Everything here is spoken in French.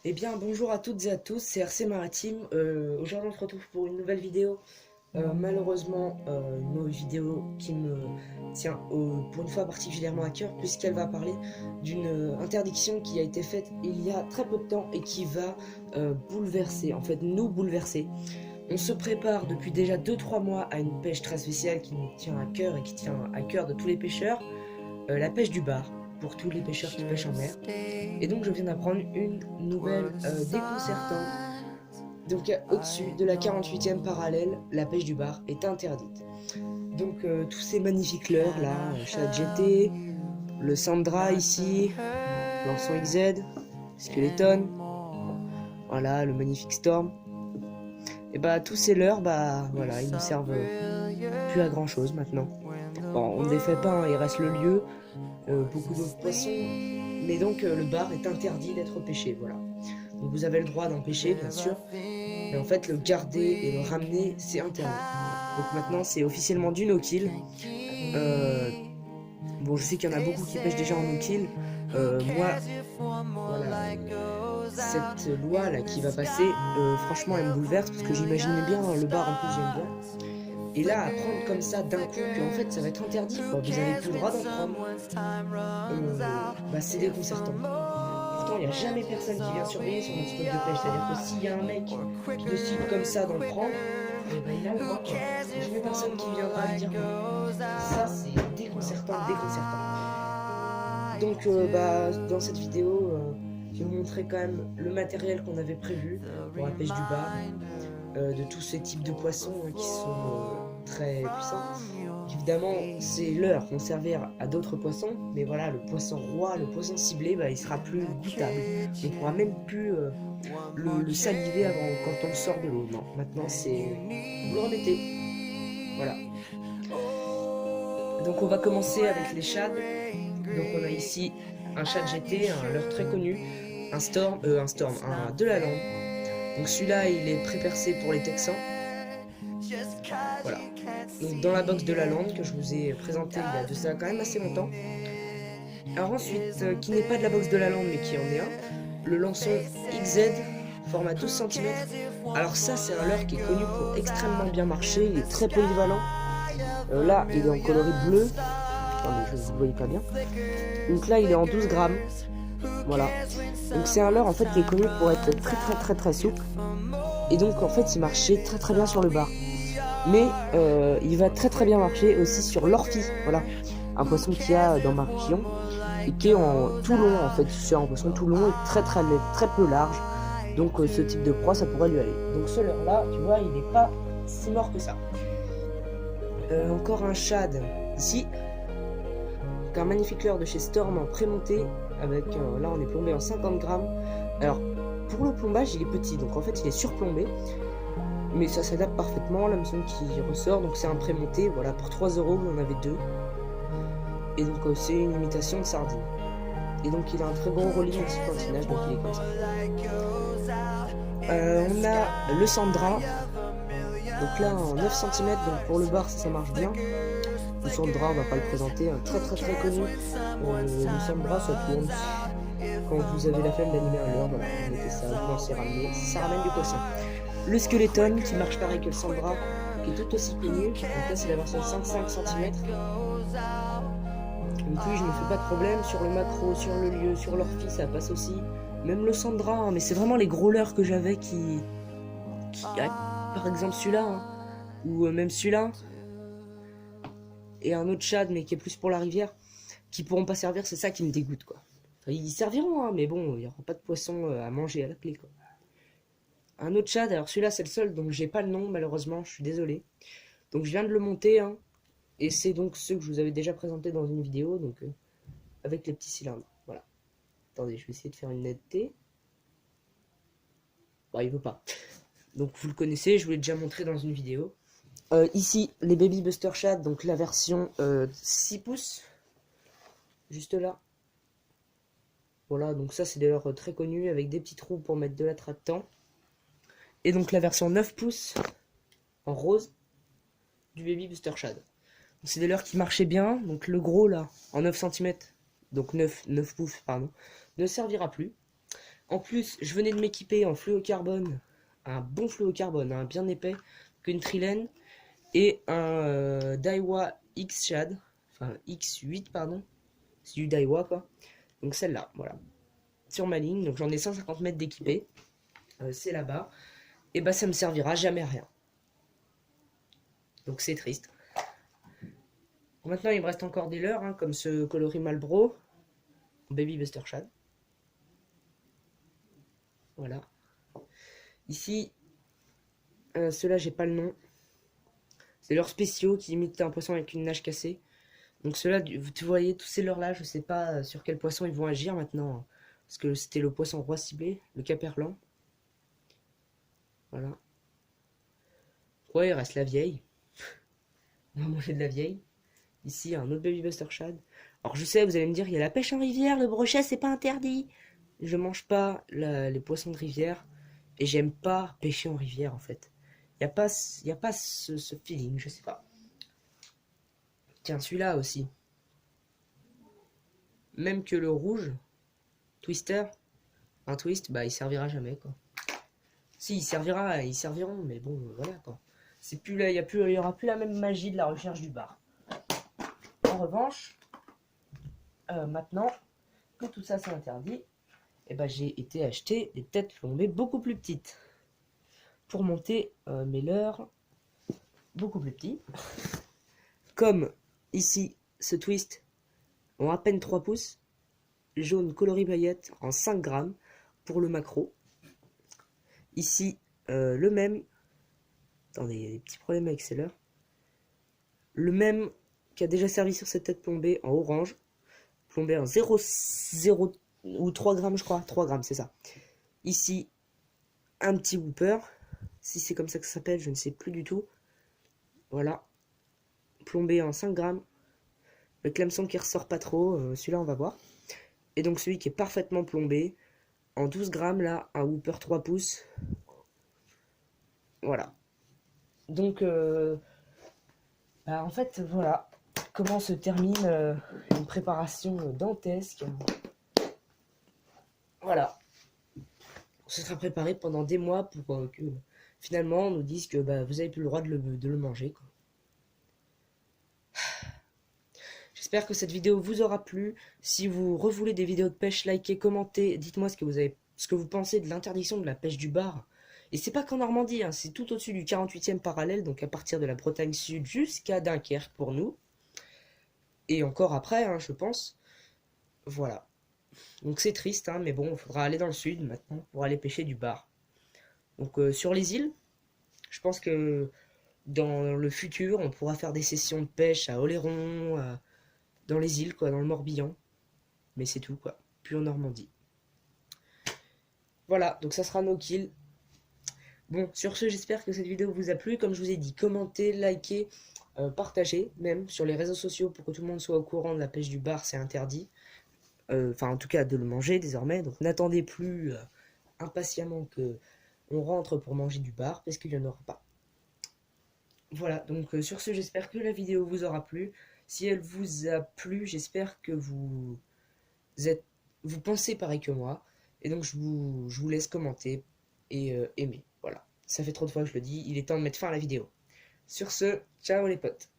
Eh bien, bonjour à toutes et à tous, c'est RC Maritime. Aujourd'hui, on se retrouve pour une nouvelle vidéo. Malheureusement, une nouvelle vidéo qui me tient pour une fois particulièrement à cœur, puisqu'elle va parler d'une interdiction qui a été faite il y a très peu de temps et qui va bouleverser, en fait, nous bouleverser. On se prépare depuis déjà 2-3 mois à une pêche très spéciale qui nous tient à cœur et qui tient à cœur de tous les pêcheurs, la pêche du bar, pour tous les pêcheurs qui pêchent en mer. Et donc je viens d'apprendre une nouvelle déconcertante. Donc au-dessus de la 48e parallèle, la pêche du bar est interdite. Donc tous ces magnifiques leurres là, Chat GT, le Sandra ici, Lançon XZ, Skeleton, voilà le magnifique Storm. Et bah tous ces leurres, bah voilà, ils ne servent plus à grand chose maintenant. Bon, on ne les fait pas, hein, il reste le lieu, beaucoup d'autres poissons, mais donc le bar est interdit d'être pêché, voilà. Donc vous avez le droit d'en pêcher, bien sûr, mais en fait le garder et le ramener, c'est interdit. Donc maintenant c'est officiellement du no-kill. Bon, je sais qu'il y en a beaucoup qui pêchent déjà en no-kill. Moi, voilà, cette loi là qui va passer, franchement elle me bouleverse parce que j'imaginais bien le bar en plus j'aime bien. Et là, apprendre comme ça d'un coup qu'en fait ça va être interdit, quoi, vous avez plus le droit d'en prendre, bah c'est déconcertant. Pourtant, il n'y a jamais personne qui vient surveiller sur notre spot de pêche. C'est-à-dire que s'il y a un mec qui décide comme ça d'en prendre, eh ben, il a le droit. Il n'y a jamais personne qui viendra lui dire non. Ça, c'est déconcertant, déconcertant. Donc, bah, dans cette vidéo, je vais vous montrer quand même le matériel qu'on avait prévu pour la pêche du bar, de tous ces types de poissons qui sont très puissants. Évidemment, ces leurres vont servir à d'autres poissons, mais voilà, le poisson roi, le poisson ciblé, bah, il sera plus goûtable. On pourra même plus le saliver avant, quand on le sort de l'eau. Non, maintenant c'est vous le remettez. Voilà. Donc on va commencer avec les shads. Donc on a ici un shad GT, un leurre très connu, un storm, un de la lande. Donc celui-là, il est pré-percé pour les Texans. Voilà. Donc dans la box de la lande que je vous ai présenté il y a de ça quand même assez longtemps. Alors ensuite, qui n'est pas de la box de la lande mais qui en est un, le Lançon XZ, format 12 cm. Alors ça c'est un leurre qui est connu pour extrêmement bien marcher, il est très polyvalent. Là il est en coloris bleu, attendez je ne vous voyez pas bien. Donc là il est en 12 grammes, voilà. Donc c'est un leurre en fait qui est connu pour être très souple. Et donc en fait il marchait très bien sur le bar. Mais il va très bien marcher aussi sur l'orphi, voilà. Un poisson qu'il y a dans ma région et qui est en tout long en fait, c'est un poisson tout long et très peu large. Donc ce type de proie ça pourrait lui aller. Donc ce leurre là, tu vois, il n'est pas si mort que ça. Encore un shad ici. Donc un magnifique leurre de chez Storm en pré-montée avec là on est plombé en 50 grammes. Alors pour le plombage il est petit, donc en fait il est surplombé. Mais ça s'adapte parfaitement, l'hameçon qui ressort, donc c'est un pré-monté, voilà, pour 3 €, vous en avez deux. Et donc c'est une imitation de sardine. Et donc il a un très gros rolling anti-pantinage, donc il est comme ça. On a le Sandra, donc là en 9 cm, donc pour le bar ça marche bien. Le Sandra, on va pas le présenter, très connu. Le Sandra ça tourne. Quand vous avez la flemme d'animer un leurre, voilà, vous mettez ça, vous lancez ramener, ça ramène du poisson. Le Skeleton qui marche pareil que le Sandra, qui est tout aussi connu, donc là c'est la version 5 cm. Donc oui, je me fais pas de problème sur le macro, sur le lieu, sur l'orphi, ça passe aussi. Même le Sandra, hein, mais c'est vraiment les gros leurres que j'avais qui par exemple celui-là, hein, ou même celui-là, et un autre shad mais qui est plus pour la rivière, qui pourront pas servir, c'est ça qui me dégoûte quoi. Enfin, ils serviront, hein, mais bon, il n'y aura pas de poisson à manger à la clé quoi. Un autre shad, alors celui-là c'est le seul, donc j'ai pas le nom malheureusement, je suis désolé. Donc je viens de le monter, hein, et c'est donc ceux que je vous avais déjà présenté dans une vidéo, donc avec les petits cylindres, voilà. Attendez, je vais essayer de faire une netteté. Bon, il veut pas. Donc vous le connaissez, je vous l'ai déjà montré dans une vidéo. Ici, les Baby Buster Shad, donc la version 6 pouces, juste là. Voilà, donc ça c'est des leurres très connus, avec des petits trous pour mettre de l'attractant. Et donc la version 9 pouces, en rose, du Baby Buster Shad. C'est des leurres qui marchaient bien, donc le gros là, en 9 cm, donc 9 pouces, pardon, ne servira plus. En plus, je venais de m'équiper en fluocarbone, un bon fluocarbone, hein, bien épais, qu'une trilène, et un Daiwa X-Shad, enfin X8 pardon, c'est du Daiwa quoi. Donc celle-là, voilà, sur ma ligne, donc j'en ai 150 mètres d'équipé, c'est là-bas, et bah ça me servira jamais à rien. Donc c'est triste. Maintenant il me reste encore des leurres, hein, comme ce coloris Marlboro, Baby Buster Shad. Voilà. Ici, ceux-là j'ai pas le nom. C'est leurres spéciaux qui imitent un poisson avec une nage cassée. Donc ceux-là, vous voyez, tous ces leurres-là, je sais pas sur quel poisson ils vont agir maintenant. Hein, parce que c'était le poisson roi ciblé, le caperlan. Voilà. Ouais, il reste la vieille. On va manger de la vieille. Ici, un autre Baby Buster Shad. Alors je sais, vous allez me dire, il y a la pêche en rivière, le brochet, c'est pas interdit. Je mange pas les poissons de rivière. Et j'aime pas pêcher en rivière, en fait. Y a pas ce feeling, je sais pas. Tiens, celui-là aussi. Même que le rouge, Twister, un twist, bah il servira jamais, quoi. Si, ils serviront, mais bon, voilà, quoi. C'est plus là, il y aura plus la même magie de la recherche du bar. En revanche, maintenant que tout ça c'est interdit, et ben j'ai été acheter des têtes plombées beaucoup plus petites pour monter mes leurres beaucoup plus petits. Comme ici, ce twist en à peine 3 pouces, jaune coloris paillette en 5 grammes pour le macro. Ici, le même. Attendez, il y a des petits problèmes avec ces leurres. Le même qui a déjà servi sur cette tête plombée en orange, plombé en 0,0 ou 3 grammes, je crois. 3 grammes, c'est ça. Ici, un petit whooper. Si c'est comme ça que ça s'appelle, je ne sais plus du tout. Voilà. Plombé en 5 grammes. Le clamson qui ressort pas trop, celui-là on va voir. Et donc celui qui est parfaitement plombé en 12 grammes, là, un whooper 3 pouces. Voilà. Donc, en fait, voilà comment se termine une préparation dantesque. Voilà. On se sera préparé pendant des mois pour que finalement on nous dise que vous avez plus le droit de le manger, quoi. J'espère que cette vidéo vous aura plu. Si vous revoulez des vidéos de pêche, likez, commentez, dites-moi ce que vous pensez de l'interdiction de la pêche du bar. Et c'est pas qu'en Normandie, hein, c'est tout au-dessus du 48e parallèle, donc à partir de la Bretagne Sud jusqu'à Dunkerque pour nous. Et encore après, hein, je pense. Voilà. Donc c'est triste, hein, mais bon, il faudra aller dans le sud maintenant pour aller pêcher du bar. Donc sur les îles, je pense que dans le futur, on pourra faire des sessions de pêche à Oléron, dans les îles, quoi, dans le Morbihan. Mais c'est tout, quoi. Puis en Normandie. Voilà, donc ça sera no kill. Bon, sur ce, j'espère que cette vidéo vous a plu. Comme je vous ai dit, commentez, likez, partagez, même sur les réseaux sociaux pour que tout le monde soit au courant de la pêche du bar, c'est interdit. Enfin, en tout cas, de le manger désormais. Donc n'attendez plus impatiemment que on rentre pour manger du bar, parce qu'il n'y en aura pas. Voilà, donc sur ce, j'espère que la vidéo vous aura plu. Si elle vous a plu, j'espère que vous pensez pareil que moi. Et donc je vous laisse commenter et aimer. Voilà, ça fait trop de fois que je le dis, il est temps de mettre fin à la vidéo. Sur ce, ciao les potes.